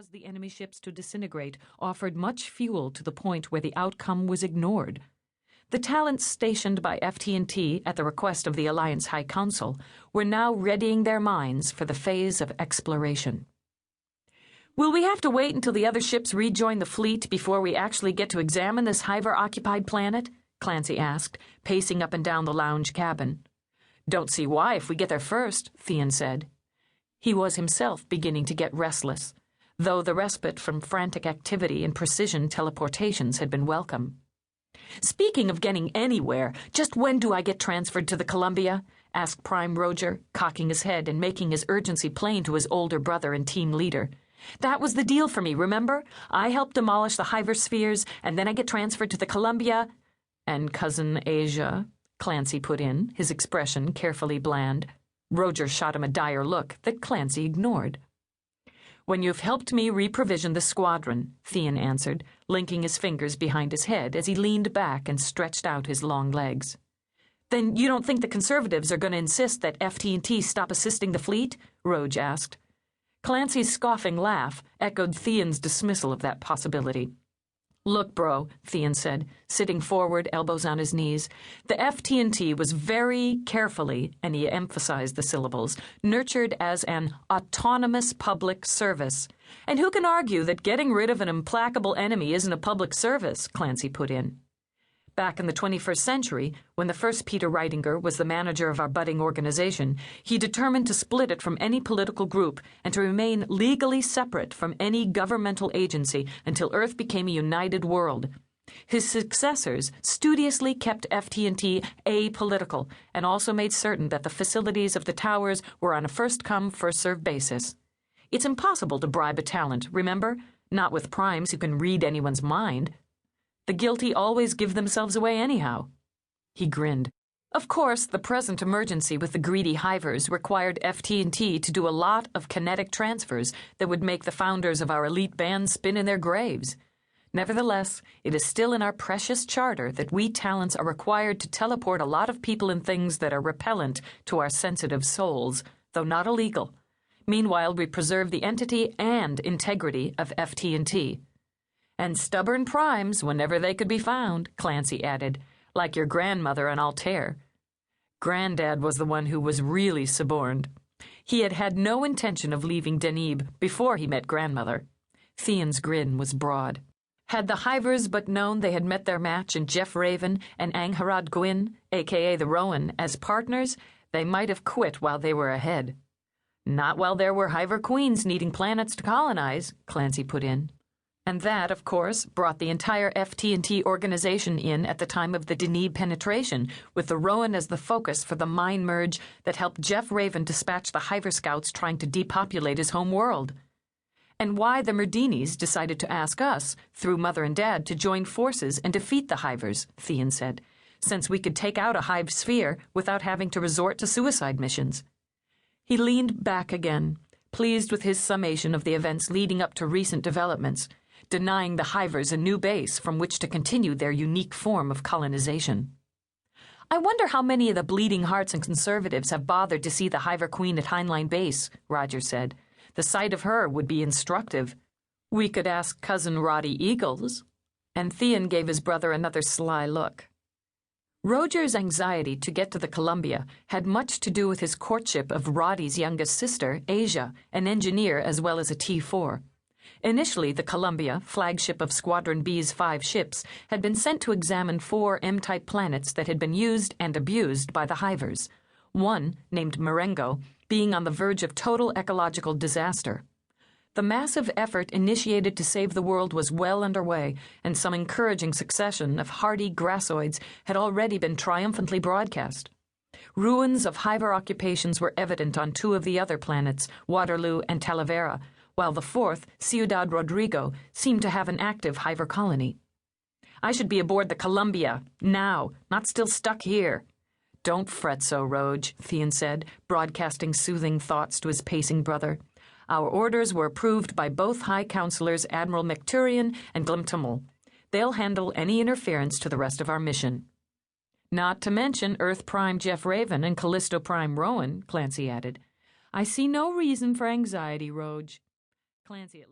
caused the enemy ships to disintegrate offered much fuel to the point where the outcome was ignored. The talents stationed by FT&T at the request of the Alliance High Council were now readying their minds for the phase of exploration. "Will we have to wait until the other ships rejoin the fleet before we actually get to examine this Hiver-occupied planet?" Clancy asked, pacing up and down the lounge cabin. "Don't see why if we get there first," Thean said. He was himself beginning to get restless, though the respite from frantic activity and precision teleportations had been welcome. "Speaking of getting anywhere, just when do I get transferred to the Columbia?" asked Prime Roger, cocking his head and making his urgency plain to his older brother and team leader. "That was the deal for me, remember? I helped demolish the Hiver spheres, and then I get transferred to the Columbia." "And Cousin Asia," Clancy put in, his expression carefully bland. Roger shot him a dire look that Clancy ignored. "When you've helped me reprovision the squadron," Thean answered, linking his fingers behind his head as he leaned back and stretched out his long legs. "Then you don't think the Conservatives are going to insist that FT&T stop assisting the fleet?" Roge asked. Clancy's scoffing laugh echoed Thean's dismissal of that possibility. "Look, bro," Thean said, sitting forward, elbows on his knees, "the FT&T was very carefully," and he emphasized the syllables, "nurtured as an autonomous public service. And who can argue that getting rid of an implacable enemy isn't a public service?" Clancy put in. Back in the 21st century, when the first Peter Reitinger was the manager of our budding organization, he determined to split it from any political group and to remain legally separate from any governmental agency until Earth became a united world. His successors studiously kept FT&T apolitical and also made certain that the facilities of the towers were on a first-come, first-served basis. It's impossible to bribe a talent, remember? Not with primes who can read anyone's mind. The guilty always give themselves away anyhow. He grinned. Of course, the present emergency with the greedy Hivers required FT&T to do a lot of kinetic transfers that would make the founders of our elite band spin in their graves. Nevertheless, it is still in our precious charter that we talents are required to teleport a lot of people and things that are repellent to our sensitive souls, though not illegal. Meanwhile, we preserve the entity and integrity of FT&T. "And stubborn primes whenever they could be found," Clancy added, "like your grandmother on Altair." Granddad was the one who was really suborned. He had had no intention of leaving Deneb before he met grandmother. Thean's grin was broad. Had the Hivers but known they had met their match in Jeff Raven and Angharad Gwyn, a.k.a. the Rowan, as partners, they might have quit while they were ahead. "Not while there were Hiver queens needing planets to colonize," Clancy put in. And that, of course, brought the entire FT&T organization in at the time of the Deneb penetration, with the Rowan as the focus for the mind merge that helped Jeff Raven dispatch the Hiver scouts trying to depopulate his home world. And why the Mrdinis decided to ask us, through Mother and Dad, to join forces and defeat the Hivers, Thean said, since we could take out a Hive sphere without having to resort to suicide missions. He leaned back again, pleased with his summation of the events leading up to recent developments, denying the Hivers a new base from which to continue their unique form of colonization. "I wonder how many of the bleeding hearts and conservatives have bothered to see the Hiver Queen at Heinlein Base," Roger said. "The sight of her would be instructive." "We could ask Cousin Roddy Eagles." And Thean gave his brother another sly look. Roger's anxiety to get to the Columbia had much to do with his courtship of Roddy's youngest sister, Asia, an engineer as well as a T4. Initially, the Columbia, flagship of Squadron B's 5 ships, had been sent to examine 4 M-type planets that had been used and abused by the Hivers, one, named Marengo, being on the verge of total ecological disaster. The massive effort initiated to save the world was well underway, and some encouraging succession of hardy grassoids had already been triumphantly broadcast. Ruins of Hiver occupations were evident on 2 of the other planets, Waterloo and Talavera, while the 4th, Ciudad Rodrigo, seemed to have an active Hiver colony. "I should be aboard the Columbia, now, not still stuck here." "Don't fret so, Roge," Thean said, broadcasting soothing thoughts to his pacing brother. "Our orders were approved by both High Counselors Admiral McTurian and Glimtummel. They'll handle any interference to the rest of our mission." "Not to mention Earth Prime Jeff Raven and Callisto Prime Rowan," Clancy added. "I see no reason for anxiety, Roge." Clancy at least